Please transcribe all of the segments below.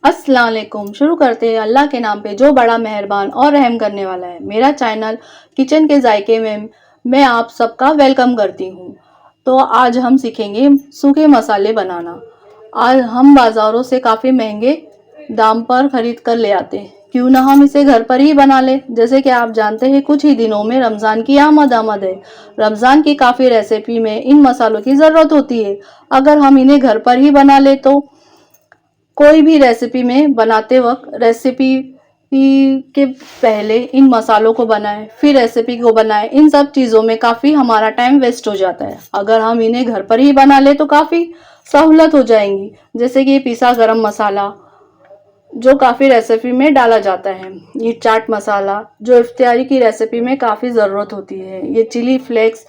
अस्सलाम वालेकुम। शुरू करते हैं अल्लाह के नाम पे जो बड़ा मेहरबान और रहम करने वाला है। मेरा चैनल किचन के जायके में मैं आप सबका वेलकम करती हूँ। तो आज हम सीखेंगे सूखे मसाले बनाना। आज हम बाज़ारों से काफ़ी महंगे दाम पर खरीद कर ले आते हैं, क्यों ना हम इसे घर पर ही बना लें। जैसे कि आप जानते हैं कुछ ही दिनों में रमज़ान की आमद है। रमज़ान की काफ़ी रेसिपी में इन मसालों की ज़रूरत होती है। अगर हम इन्हें घर पर ही बना ले तो कोई भी रेसिपी में बनाते वक्त रेसिपी के पहले इन मसालों को बनाएं, फिर रेसिपी को बनाएं, इन सब चीज़ों में काफ़ी हमारा टाइम वेस्ट हो जाता है। अगर हम इन्हें घर पर ही बना ले तो काफ़ी सहूलत हो जाएंगी। जैसे कि पिसा गरम मसाला जो काफ़ी रेसिपी में डाला जाता है, ये चाट मसाला जो इफ्तियारी की रेसिपी में काफ़ी ज़रूरत होती है, ये चिली फ्लेक्स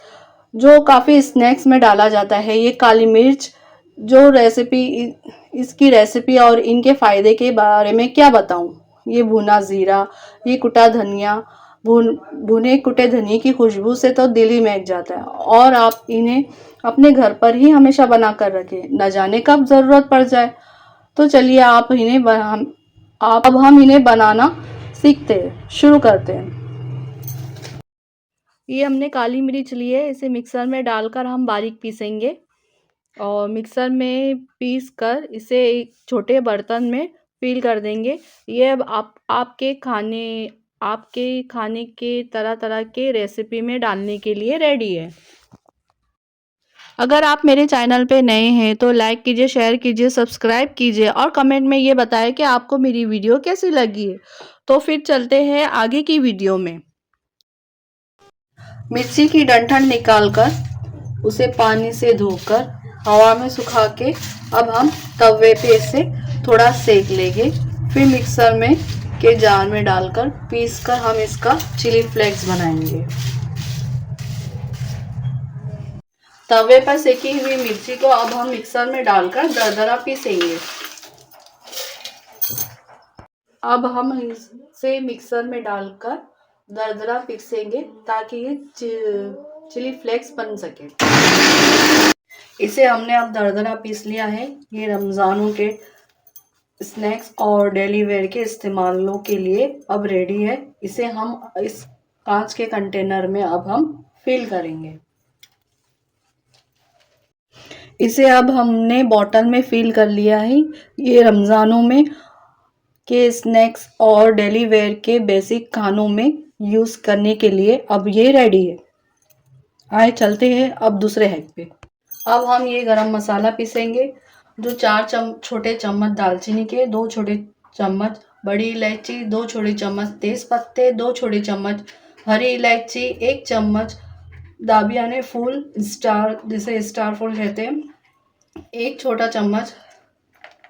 जो काफ़ी स्नैक्स में डाला जाता है, ये काली मिर्च जो रेसिपी इसकी रेसिपी और इनके फ़ायदे के बारे में क्या बताऊं। ये भुना ज़ीरा, ये कुटा धनिया, भुने कुटे धनिए की खुशबू से तो दिल ही महक जाता है। और आप इन्हें अपने घर पर ही हमेशा बना कर रखें, न जाने कब ज़रूरत पड़ जाए। तो चलिए अब हम इन्हें बनाना सीखते हैं, शुरू करते हैं। ये हमने काली मिर्च ली है, इसे मिक्सर में डालकर हम बारीक पीसेंगे और मिक्सर में पीस कर इसे एक छोटे बर्तन में फिल कर देंगे। ये अब आपके खाने के तरह तरह के रेसिपी में डालने के लिए रेडी है। अगर आप मेरे चैनल पे नए हैं तो लाइक कीजिए, शेयर कीजिए, सब्सक्राइब कीजिए और कमेंट में ये बताएं कि आपको मेरी वीडियो कैसी लगी है। तो फिर चलते हैं आगे की वीडियो में। मिर्ची की डंठल निकालकर उसे पानी से धोकर हवा में सुखा के अब हम तवे पे इसे थोड़ा सेक लेंगे। फिर मिक्सर में के जार में डालकर पीस कर हम इसका चिली फ्लेक्स बनाएंगे। तवे पर सेकी हुई मिर्ची को अब हम मिक्सर में डालकर दरदरा पीसेंगे। अब हम इसे मिक्सर में डालकर दरदरा पीसेंगे ताकि ये चिली फ्लेक्स बन सके। इसे हमने अब दरदरा पीस लिया है। ये रमज़ानों के स्नैक्स और डेली वेयर के इस्तेमालों के लिए अब रेडी है। इसे हम इस कांच के कंटेनर में अब हम फिल करेंगे। इसे अब हमने बॉटल में फिल कर लिया है। ये रमज़ानों में के स्नैक्स और डेली वेयर के बेसिक खानों में यूज़ करने के लिए अब ये रेडी है। आए चलते हैं अब दूसरे हैक पे। अब हम ये गरम मसाला पीसेंगे। जो 4 छोटे चम्मच दालचीनी के, 2 छोटे चम्मच बड़ी इलायची, 2 छोटे चम्मच तेज पत्ते, 2 छोटे चम्मच हरी इलायची, 1 चम्मच दाबियाने फूल स्टार जिसे स्टार फूल कहते हैं, 1 छोटा चम्मच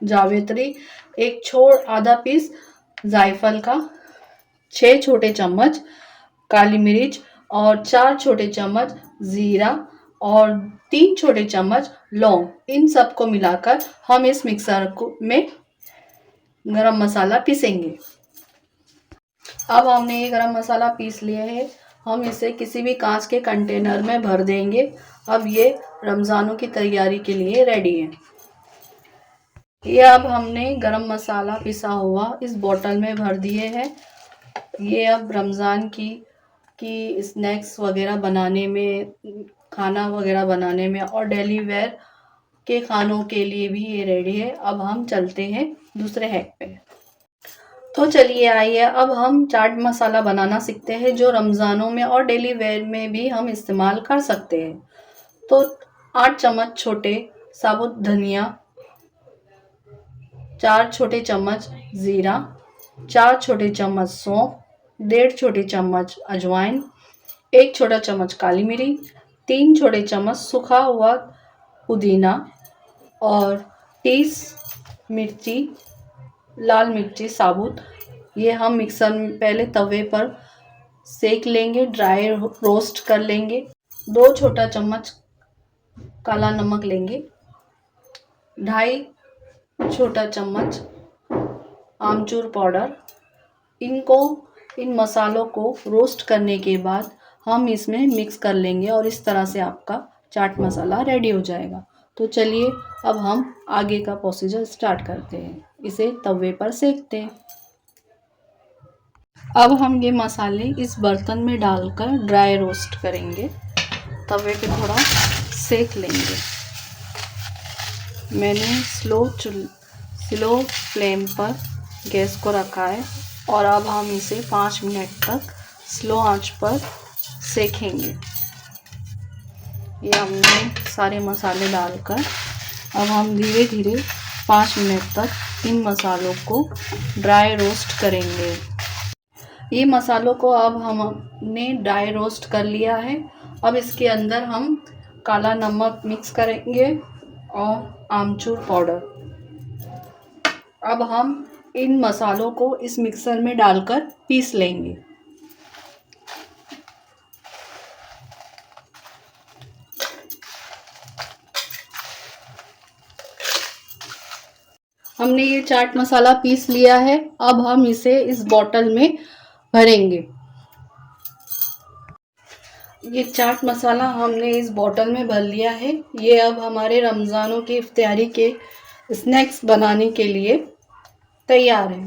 जावित्री, 1 छोड़ आधा पीस जायफल का, 6 छोटे चम्मच काली मिर्च और 4 छोटे चम्मच जीरा और 3 छोटे चम्मच लौंग। इन सबको मिलाकर हम इस मिक्सर में गरम मसाला पीसेंगे। अब हमने ये गरम मसाला पीस लिया है। हम इसे किसी भी कांच के कंटेनर में भर देंगे। अब ये रमज़ानों की तैयारी के लिए रेडी है। ये अब हमने गरम मसाला पिसा हुआ इस बोतल में भर दिए हैं। ये अब रमज़ान की स्नैक्स वगैरह बनाने में, खाना वगैरह बनाने में और डेली वेयर के खानों के लिए भी ये रेडी है। अब हम चलते हैं दूसरे हैक पे। तो चलिए आइए अब हम चाट मसाला बनाना सीखते हैं जो रमज़ानों में और डेली वेयर में भी हम इस्तेमाल कर सकते हैं। तो 8 चम्मच छोटे साबुत धनिया, 4 छोटे चम्मच ज़ीरा, 4 छोटे चम्मच सौंफ, 1.5 छोटे चम्मच अजवाइन, 1 छोटा चम्मच काली मिर्च, 3 छोटे चम्मच सूखा हुआ पुदीना और 30 लाल मिर्ची साबुत। ये हम मिक्सर में पहले तवे पर सेक लेंगे, ड्राई रोस्ट कर लेंगे। 2 छोटा चम्मच काला नमक लेंगे, 2.5 छोटा चम्मच आमचूर पाउडर। इन मसालों को रोस्ट करने के बाद हम इसमें मिक्स कर लेंगे और इस तरह से आपका चाट मसाला रेडी हो जाएगा। तो चलिए अब हम आगे का प्रोसीजर स्टार्ट करते हैं। इसे तवे पर सेकते हैं। अब हम ये मसाले इस बर्तन में डालकर ड्राई रोस्ट करेंगे, तवे पे थोड़ा सेक लेंगे। मैंने स्लो फ्लेम पर गैस को रखा है और अब हम इसे 5 मिनट तक स्लो आंच पर सेकेंगे। ये हमने सारे मसाले डालकर अब हम धीरे धीरे 5 मिनट तक इन मसालों को ड्राई रोस्ट करेंगे। ये मसालों को अब हमने ड्राई रोस्ट कर लिया है। अब इसके अंदर हम काला नमक मिक्स करेंगे और आमचूर पाउडर। अब हम इन मसालों को इस मिक्सर में डालकर पीस लेंगे। हमने ये चाट मसाला पीस लिया है। अब हम इसे इस बॉटल में भरेंगे। ये चाट मसाला हमने इस बॉटल में भर लिया है। ये अब हमारे रमज़ानों की इफ्तारी के स्नैक्स बनाने के लिए तैयार है।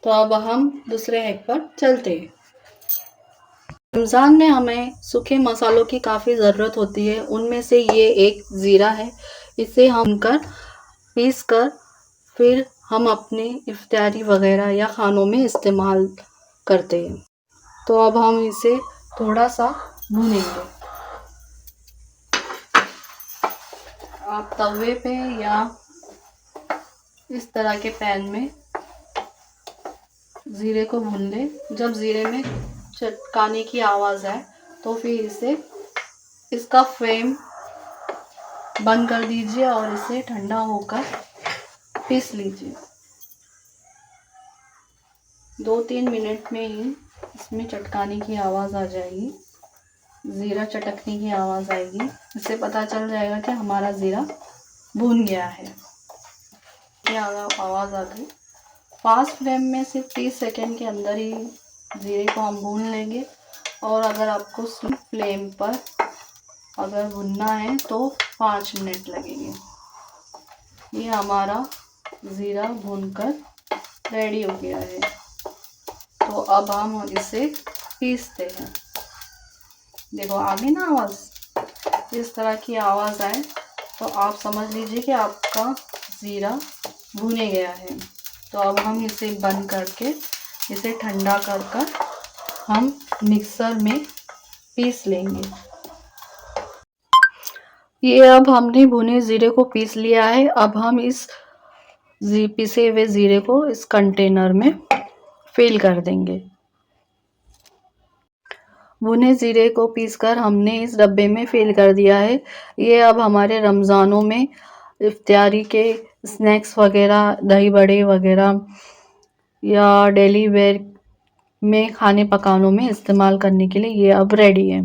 तो अब हम दूसरे हैक पर चलते हैं। रमज़ान में हमें सूखे मसालों की काफ़ी ज़रूरत होती है। उनमें से ये एक ज़ीरा है। इसे हम पीस कर फिर हम अपने इफ्तारी वगैरह या खानों में इस्तेमाल करते हैं। तो अब हम इसे थोड़ा सा भूनेंगे। आप तवे पे या इस तरह के पैन में ज़ीरे को भून लें। जब ज़ीरे में चटकाने की आवाज़ आए तो फिर इसका फ्लेम बंद कर दीजिए और इसे ठंडा होकर पीस लीजिए। 2-3 मिनट में ही इसमें चटकाने की आवाज़ आ जाएगी, ज़ीरा चटकने की आवाज़ आएगी। इससे पता चल जाएगा कि हमारा ज़ीरा भून गया है। ये आवाज़ आ गई। फास्ट फ्लेम में सिर्फ 30 सेकेंड के अंदर ही ज़ीरे को हम भून लेंगे। और अगर आपको स्लो फ्लेम पर अगर भुनना है तो 5 मिनट लगेंगे। ये हमारा ज़ीरा भूनकर रेडी हो गया है। तो अब हम इसे पीसते हैं। देखो आ गई ना आवाज़। इस तरह की आवाज़ आए तो आप समझ लीजिए कि आपका ज़ीरा भुने गया है। तो अब हम इसे बंद करके इसे ठंडा कर हम मिक्सर में पीस लेंगे। ये अब हमने भुने ज़ीरे को पीस लिया है। अब हम इस पिसे हुए ज़ीरे को इस कंटेनर में फिल कर देंगे। भुने ज़ीरे को पीसकर हमने इस डब्बे में फिल कर दिया है। ये अब हमारे रमज़ानों में इफ्तारी के स्नैक्स वगैरह, दही बड़े वगैरह या डेली वेयर में खाने पकानों में इस्तेमाल करने के लिए ये अब रेडी है।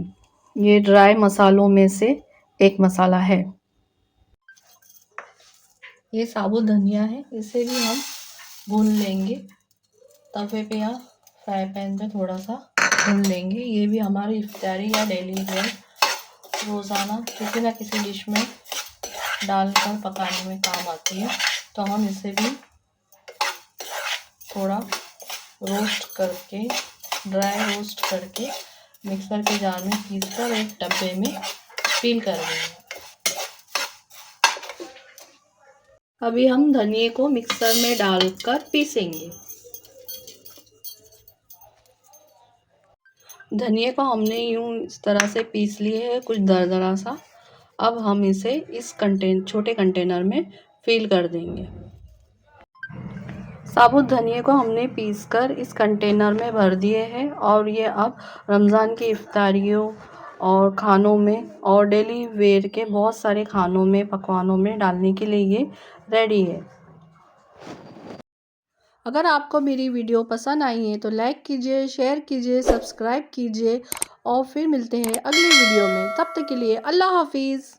ये ड्राई मसालों में से एक मसाला है। ये साबुत धनिया है, इसे भी हम भून लेंगे। तवे पे या फ्राई पैन पे थोड़ा सा भून लेंगे। ये भी हमारी इफ्तारी या डेली वेयर रोज़ाना किसी न किसी डिश में डालकर पकाने में काम आती है। तो हम इसे भी थोड़ा रोस्ट करके, ड्राई रोस्ट करके मिक्सर के जार में पीसकर एक डब्बे में फिल कर देंगे। अभी हम धनिए को मिक्सर में डालकर पीसेंगे। धनिए को हमने यूं इस तरह से पीस लिए है, कुछ दरदरा सा। अब हम इसे इस छोटे कंटेनर में फिल कर देंगे। साबुत धनिए को हमने पीसकर इस कंटेनर में भर दिए हैं और ये अब रमज़ान की इफ्तारियों और खानों में और डेली वेयर के बहुत सारे खानों में, पकवानों में डालने के लिए ये रेडी है। अगर आपको मेरी वीडियो पसंद आई है तो लाइक कीजिए, शेयर कीजिए, सब्सक्राइब कीजिए और फिर मिलते हैं अगली वीडियो में। तब तक के लिए अल्लाह हाफिज़।